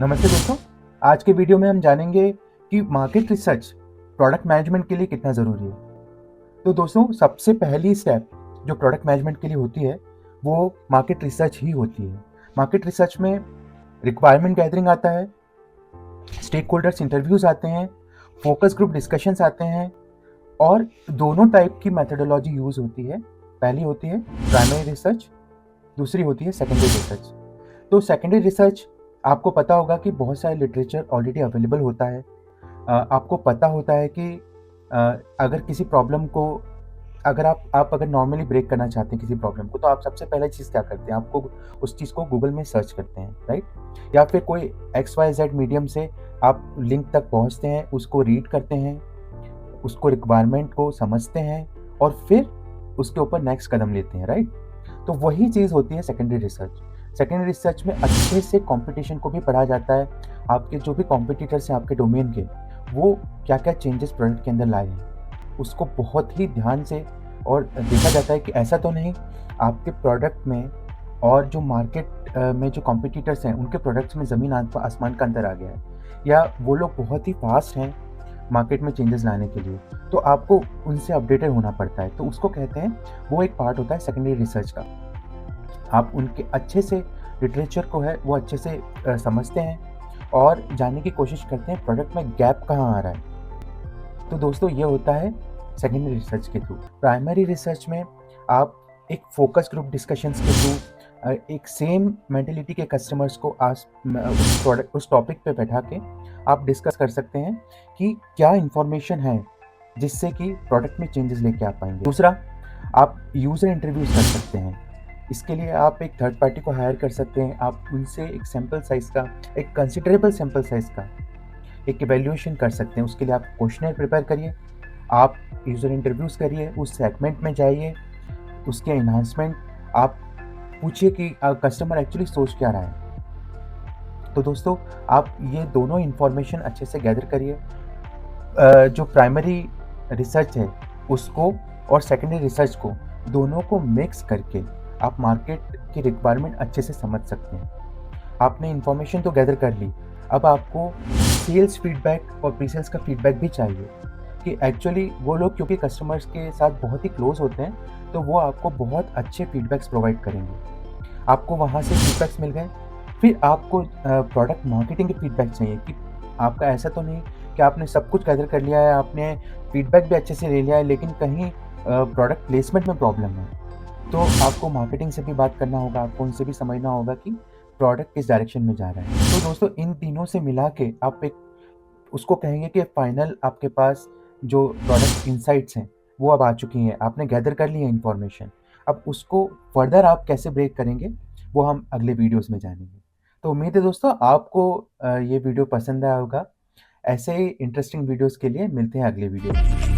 नमस्ते दोस्तों। आज के वीडियो में हम जानेंगे कि मार्केट रिसर्च प्रोडक्ट मैनेजमेंट के लिए कितना ज़रूरी है। तो दोस्तों, सबसे पहली स्टेप जो प्रोडक्ट मैनेजमेंट के लिए होती है वो मार्केट रिसर्च ही होती है। मार्केट रिसर्च में रिक्वायरमेंट गैदरिंग आता है, स्टेक होल्डर्स इंटरव्यूज आते हैं, फोकस ग्रुप डिस्कशंस आते हैं और दोनों टाइप की मेथोडोलॉजी यूज़ होती है। पहली होती है प्राइमरी रिसर्च, दूसरी होती है सेकेंडरी रिसर्च। तो सेकेंडरी रिसर्च आपको पता होगा कि बहुत सारे लिटरेचर ऑलरेडी अवेलेबल होता है। आपको पता होता है कि अगर किसी प्रॉब्लम को अगर आप अगर नॉर्मली ब्रेक करना चाहते हैं किसी प्रॉब्लम को, तो आप सबसे पहले चीज़ क्या करते हैं? आपको उस चीज़ को गूगल में सर्च करते हैं, राइट? या फिर कोई एक्स वाई जेड मीडियम से आप लिंक तक पहुँचते हैं, उसको रीड करते हैं, उसको रिक्वायरमेंट को समझते हैं और फिर उसके ऊपर नेक्स्ट कदम लेते हैं, राइट? तो वही चीज़ होती है सेकेंडरी रिसर्च। सेकेंडरी रिसर्च में अच्छे से कंपटीशन को भी पढ़ा जाता है। आपके जो भी कॉम्पिटिटर्स हैं आपके डोमेन के, वो क्या-क्या चेंजेस प्रोडक्ट के अंदर लाए हैं, उसको बहुत ही ध्यान से और देखा जाता है कि ऐसा तो नहीं आपके प्रोडक्ट में और जो मार्केट में जो कॉम्पिटिटर्स हैं उनके प्रोडक्ट्स में ज़मीन आसमान का अंतर आ गया है, या वो लोग बहुत ही फास्ट हैं मार्केट में चेंजेस लाने के लिए, तो आपको उनसे अपडेटेड होना पड़ता है। तो उसको कहते हैं, वो एक पार्ट होता है सेकेंडरी रिसर्च का। आप उनके अच्छे से लिटरेचर को है वो अच्छे से समझते हैं और जानने की कोशिश करते हैं प्रोडक्ट में गैप कहाँ आ रहा है। तो दोस्तों, ये होता है सेकेंडरी रिसर्च के थ्रू। प्राइमरी रिसर्च में आप एक फोकस ग्रुप डिस्कशंस के थ्रू एक सेम मेंटेलिटी के कस्टमर्स को उस टॉपिक पे बैठा के आप डिस्कस कर सकते हैं कि क्या इंफॉर्मेशन है जिससे कि प्रोडक्ट में चेंजेस लेके आ पाएंगे। दूसरा, आप यूज़र इंटरव्यूज कर सकते हैं। इसके लिए आप एक थर्ड पार्टी को हायर कर सकते हैं। आप उनसे एक सैम्पल साइज़ का, एक कंसिडरेबल सैम्पल साइज़ का एक इवैल्यूएशन कर सकते हैं। उसके लिए आप क्वेश्चनर प्रिपेयर करिए, आप यूज़र इंटरव्यूज़ करिए, उस सेगमेंट में जाइए, उसके एनहांसमेंट आप पूछिए कि कस्टमर एक्चुअली सोच क्या रहा है। तो दोस्तों, आप ये दोनों इन्फॉर्मेशन अच्छे से गैदर करिए। जो प्राइमरी रिसर्च है उसको और सेकेंडरी रिसर्च को, दोनों को मिक्स करके आप मार्केट की रिक्वायरमेंट अच्छे से समझ सकते हैं। आपने इन्फॉर्मेशन तो गैदर कर ली, अब आपको सेल्स फीडबैक और प्री-सेल्स का फीडबैक भी चाहिए कि एक्चुअली वो लोग क्योंकि कस्टमर्स के साथ बहुत ही क्लोज़ होते हैं, तो वो आपको बहुत अच्छे फीडबैक्स प्रोवाइड करेंगे। आपको वहाँ से फीडबैक्स मिल गए, फिर आपको प्रोडक्ट मार्केटिंग के फीडबैक चाहिए कि आपका ऐसा तो नहीं कि आपने सब कुछ गैदर कर लिया है, आपने फीडबैक भी अच्छे से ले लिया है, लेकिन कहीं प्रोडक्ट प्लेसमेंट में प्रॉब्लम है। तो आपको मार्केटिंग से भी बात करना होगा, आपको उनसे भी समझना होगा कि प्रोडक्ट किस डायरेक्शन में जा रहा है। तो दोस्तों, इन तीनों से मिला के आप एक उसको कहेंगे कि फाइनल आपके पास जो प्रोडक्ट इनसाइट्स हैं, वो अब आ चुकी हैं। आपने गैदर कर ली है इन्फॉर्मेशन। अब उसको फर्दर आप कैसे ब्रेक करेंगे, वो हम अगले वीडियोज़ में जानेंगे। तो उम्मीद है दोस्तों आपको ये वीडियो पसंद आया होगा। ऐसे ही इंटरेस्टिंग वीडियोज़ के लिए मिलते हैं अगले वीडियो में।